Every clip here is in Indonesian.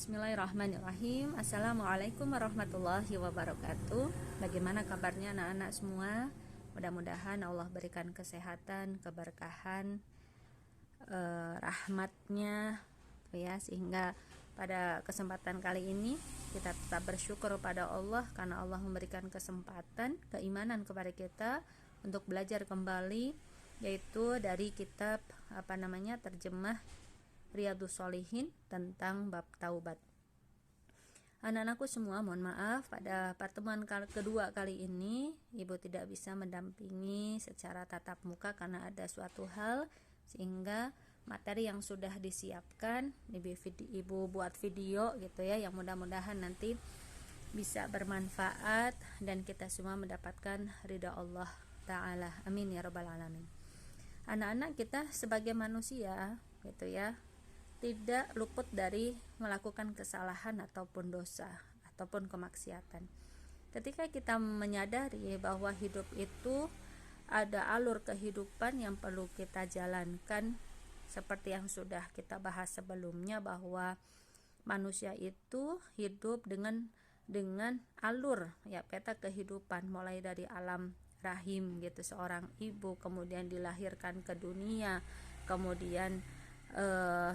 Bismillahirrahmanirrahim. Assalamualaikum warahmatullahi wabarakatuh. Bagaimana kabarnya anak-anak semua? Mudah-mudahan Allah berikan kesehatan, keberkahan, rahmatnya, ya, sehingga pada kesempatan kali ini kita tetap bersyukur pada Allah karena Allah memberikan kesempatan, keimanan kepada kita untuk belajar kembali, yaitu dari kitab terjemah Riyadhus Shalihin tentang bab taubat. Anak-anakku semua, mohon maaf pada pertemuan kedua kali ini Ibu tidak bisa mendampingi secara tatap muka karena ada suatu hal, sehingga materi yang sudah disiapkan Ibu buat video gitu ya, yang mudah-mudahan nanti bisa bermanfaat dan kita semua mendapatkan ridha Allah Ta'ala. Amin ya rabbal alamin. Anak-anak kita sebagai manusia gitu ya, tidak luput dari melakukan kesalahan ataupun dosa ataupun kemaksiatan. Ketika kita menyadari bahwa hidup itu ada alur kehidupan yang perlu kita jalankan, seperti yang sudah kita bahas sebelumnya, bahwa manusia itu hidup dengan alur ya peta kehidupan, mulai dari alam rahim gitu seorang ibu, kemudian dilahirkan ke dunia, kemudian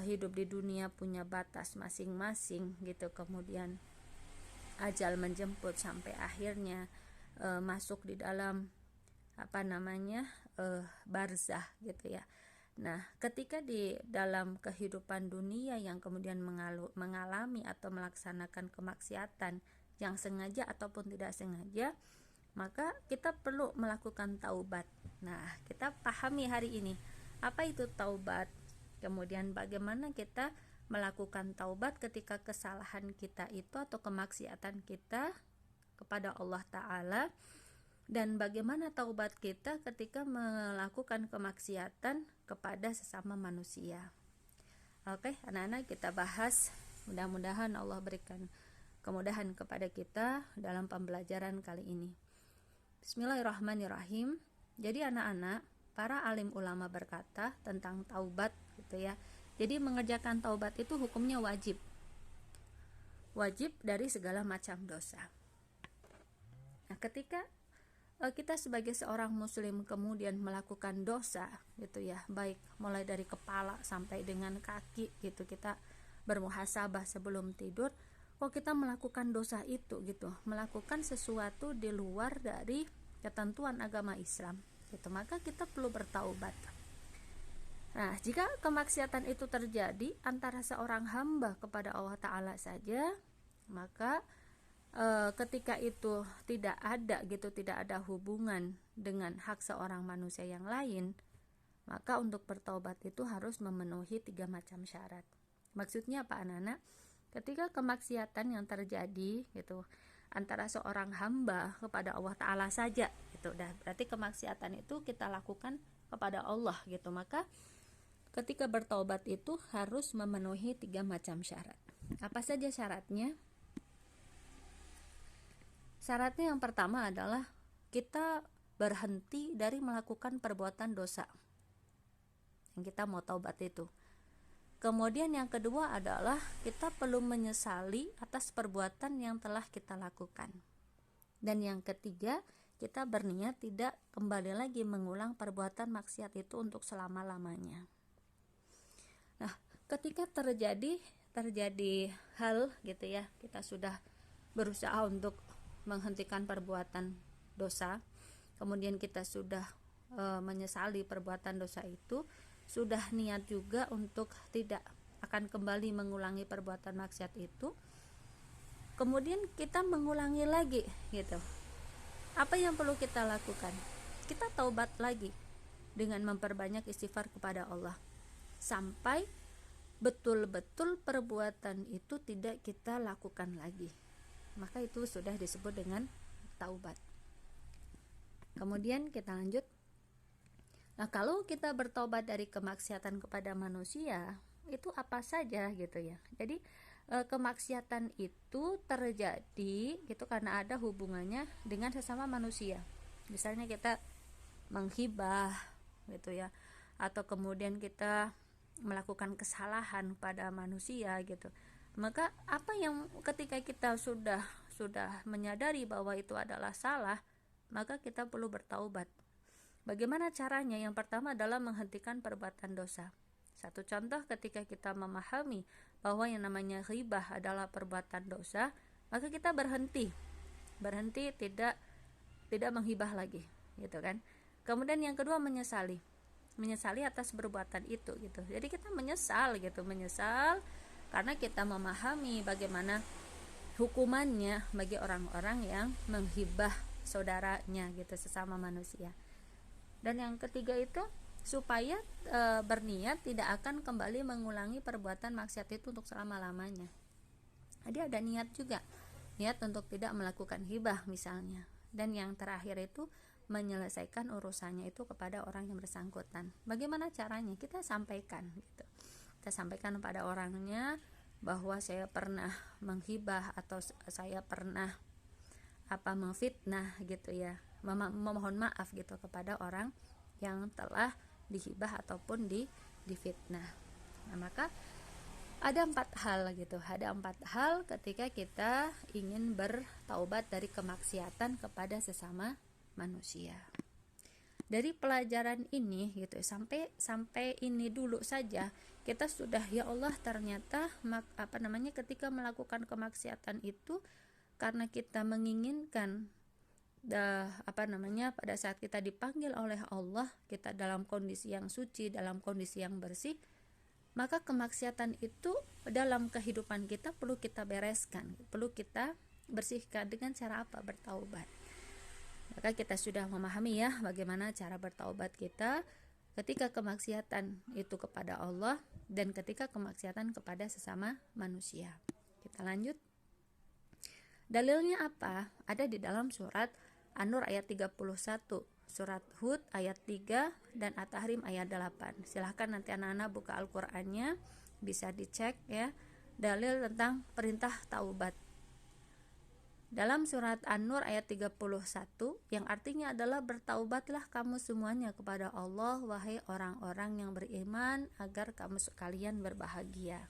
hidup di dunia punya batas masing-masing gitu, kemudian ajal menjemput sampai akhirnya masuk di dalam barzah gitu ya. Nah, ketika di dalam kehidupan dunia yang kemudian mengalami atau melaksanakan kemaksiatan yang sengaja ataupun tidak sengaja, maka kita perlu melakukan taubat. Nah, kita pahami hari ini apa itu taubat. Kemudian bagaimana kita melakukan taubat ketika kesalahan kita itu atau kemaksiatan kita kepada Allah Ta'ala, dan bagaimana taubat kita ketika melakukan kemaksiatan kepada sesama manusia. Oke, anak-anak, kita bahas. Mudah-mudahan Allah berikan kemudahan kepada kita dalam pembelajaran kali ini. Bismillahirrahmanirrahim. Jadi anak-anak, para alim ulama berkata tentang taubat gitu ya. Jadi mengerjakan taubat itu hukumnya wajib. Wajib dari segala macam dosa. Nah, ketika kita sebagai seorang muslim kemudian melakukan dosa gitu ya, baik mulai dari kepala sampai dengan kaki gitu, kita bermuhasabah sebelum tidur, kok kita melakukan dosa itu gitu, melakukan sesuatu di luar dari ketentuan agama Islam gitu, maka kita perlu bertaubat. Nah, jika kemaksiatan itu terjadi antara seorang hamba kepada Allah Ta'ala saja, maka ketika itu tidak ada hubungan dengan hak seorang manusia yang lain, maka untuk bertaubat itu harus memenuhi 3 macam syarat. Maksudnya apa, anak-anak? Ketika kemaksiatan yang terjadi gitu antara seorang hamba kepada Allah Ta'ala saja gitu, berarti kemaksiatan itu kita lakukan kepada Allah gitu, maka ketika bertaubat itu harus memenuhi 3 macam syarat. Apa saja syaratnya? Syaratnya yang pertama adalah kita berhenti dari melakukan perbuatan dosa yang kita mau taubat itu. Kemudian yang kedua adalah kita perlu menyesali atas perbuatan yang telah kita lakukan. Dan yang ketiga, kita berniat tidak kembali lagi mengulang perbuatan maksiat itu untuk selama-lamanya. Nah, ketika terjadi hal gitu ya, kita sudah berusaha untuk menghentikan perbuatan dosa, kemudian kita sudah menyesali perbuatan dosa itu, sudah niat juga untuk tidak akan kembali mengulangi perbuatan maksiat itu, kemudian kita mengulangi lagi gitu. Apa yang perlu kita lakukan? Kita taubat lagi dengan memperbanyak istighfar kepada Allah sampai betul-betul perbuatan itu tidak kita lakukan lagi, maka itu sudah disebut dengan taubat. Kemudian kita lanjut. Nah, kalau kita bertobat dari kemaksiatan kepada manusia, itu apa saja gitu ya. Jadi kemaksiatan itu terjadi gitu karena ada hubungannya dengan sesama manusia. Misalnya kita menghibah gitu ya, atau kemudian kita melakukan kesalahan pada manusia gitu, Maka apa yang ketika kita sudah menyadari bahwa itu adalah salah, maka kita perlu bertaubat. Bagaimana caranya? Yang pertama adalah menghentikan perbuatan dosa. Satu contoh, ketika kita memahami bahwa yang namanya ghibah adalah perbuatan dosa, maka kita berhenti tidak menghibah lagi, gitu kan. Kemudian yang kedua, menyesali atas perbuatan itu, gitu. Jadi kita menyesal karena kita memahami bagaimana hukumannya bagi orang-orang yang menghibah saudaranya, gitu, sesama manusia. Dan yang ketiga itu supaya berniat tidak akan kembali mengulangi perbuatan maksiat itu untuk selama-lamanya. Jadi ada niat juga, niat untuk tidak melakukan hibah misalnya. Dan yang terakhir itu menyelesaikan urusannya itu kepada orang yang bersangkutan. Bagaimana caranya? Kita sampaikan, gitu. Kita sampaikan pada orangnya bahwa saya pernah menghibah atau saya pernah memfitnah, gitu ya. Memohon maaf gitu kepada orang yang telah dihibah ataupun difitnah. Nah, maka ada 4 hal gitu. Ada 4 hal ketika kita ingin bertaubat dari kemaksiatan kepada sesama manusia. Dari pelajaran ini gitu, sampai ini dulu saja kita sudah, ya Allah, ternyata ketika melakukan kemaksiatan itu karena kita menginginkan pada saat kita dipanggil oleh Allah, kita dalam kondisi yang suci, dalam kondisi yang bersih, maka kemaksiatan itu dalam kehidupan kita perlu kita bereskan, perlu kita bersihkan. Dengan cara apa? Bertaubat. Maka kita sudah memahami ya bagaimana cara bertaubat kita ketika kemaksiatan itu kepada Allah dan ketika kemaksiatan kepada sesama manusia. Kita lanjut. Dalilnya apa? Ada di dalam surat An-Nur ayat 31, surat Hud ayat 3, dan At-Tahrim ayat 8. Silahkan nanti anak-anak buka Al-Qur'annya, bisa dicek ya, dalil tentang perintah taubat. Dalam surat An-Nur ayat 31, yang artinya adalah bertaubatlah kamu semuanya kepada Allah, wahai orang-orang yang beriman, agar kamu sekalian berbahagia.